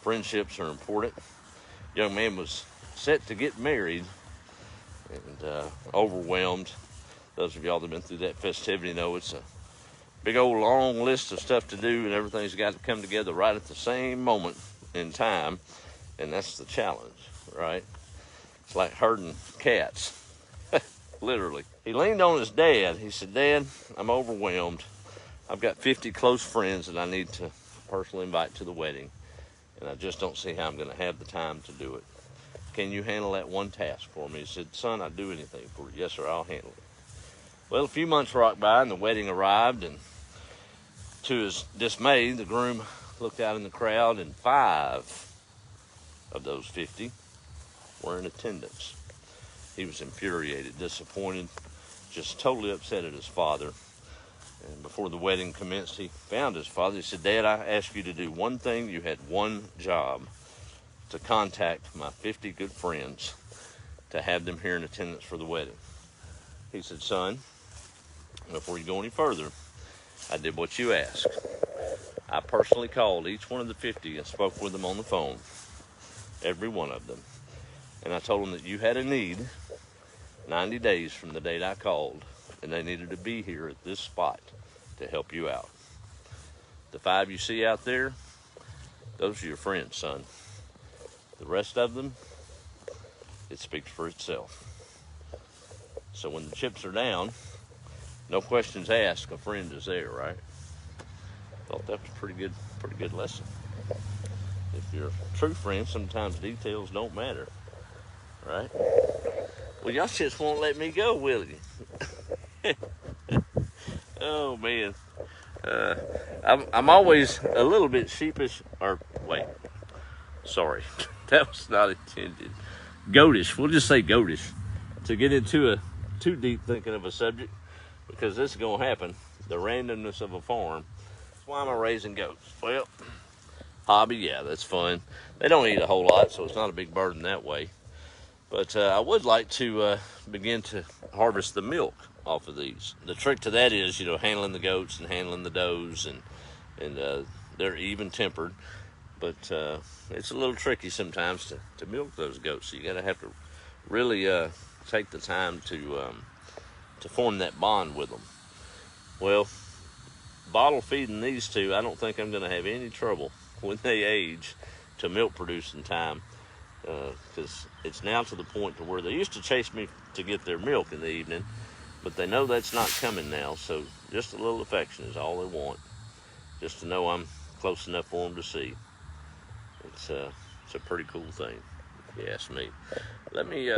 Friendships are important. Young man was set to get married and overwhelmed. Those of y'all that have been through that festivity know it's a big old long list of stuff to do, and everything's got to come together right at the same moment in time, and that's the challenge, right? It's like herding cats, literally. He leaned on his dad. He said, "Dad, I'm overwhelmed. I've got 50 close friends that I need to personally invite to the wedding, and I just don't see how I'm going to have the time to do it. Can you handle that one task for me?" He said, "Son, I'd do anything for you." "Yes, sir, I'll handle it." Well, a few months rocked by, and the wedding arrived, and to his dismay, the groom looked out in the crowd, and 5 of those 50 were in attendance. He was infuriated, disappointed, just totally upset at his father. And before the wedding commenced, he found his father. He said, "Dad, I asked you to do one thing. You had one job, to contact my 50 good friends to have them here in attendance for the wedding." He said, "Son, before you go any further, I did what you asked. I personally called each one of the 50 and spoke with them on the phone, every one of them. And I told them that you had a need 90 days from the date I called, and they needed to be here at this spot to help you out. The 5 you see out there, those are your friends, son. The rest of them, it speaks for itself. So when the chips are down, no questions asked, a friend is there," right? Thought that was a pretty good lesson. If you're a true friend, sometimes details don't matter, right? Well, y'all just won't let me go, will you? Oh, man. I'm always a little bit sheepish, or wait, sorry, that was not intended. Goatish, we'll just say goatish, to get into a too deep thinking of a subject, because this is going to happen, the randomness of a farm. Why am I raising goats? Well, hobby, yeah, that's fun. They don't eat a whole lot, so it's not a big burden that way. But I would like to begin to harvest the milk off of these. The trick to that is, handling the goats and handling the does, and they're even tempered. But it's a little tricky sometimes to milk those goats. So you got to have to really take the time to form that bond with them. Well, bottle feeding these two, I don't think I'm going to have any trouble when they age to milk producing time, because it's now to the point to where they used to chase me to get their milk in the evening, but they know that's not coming now, so just a little affection is all they want, just to know I'm close enough for them to see. It's a pretty cool thing, if you ask me. Let me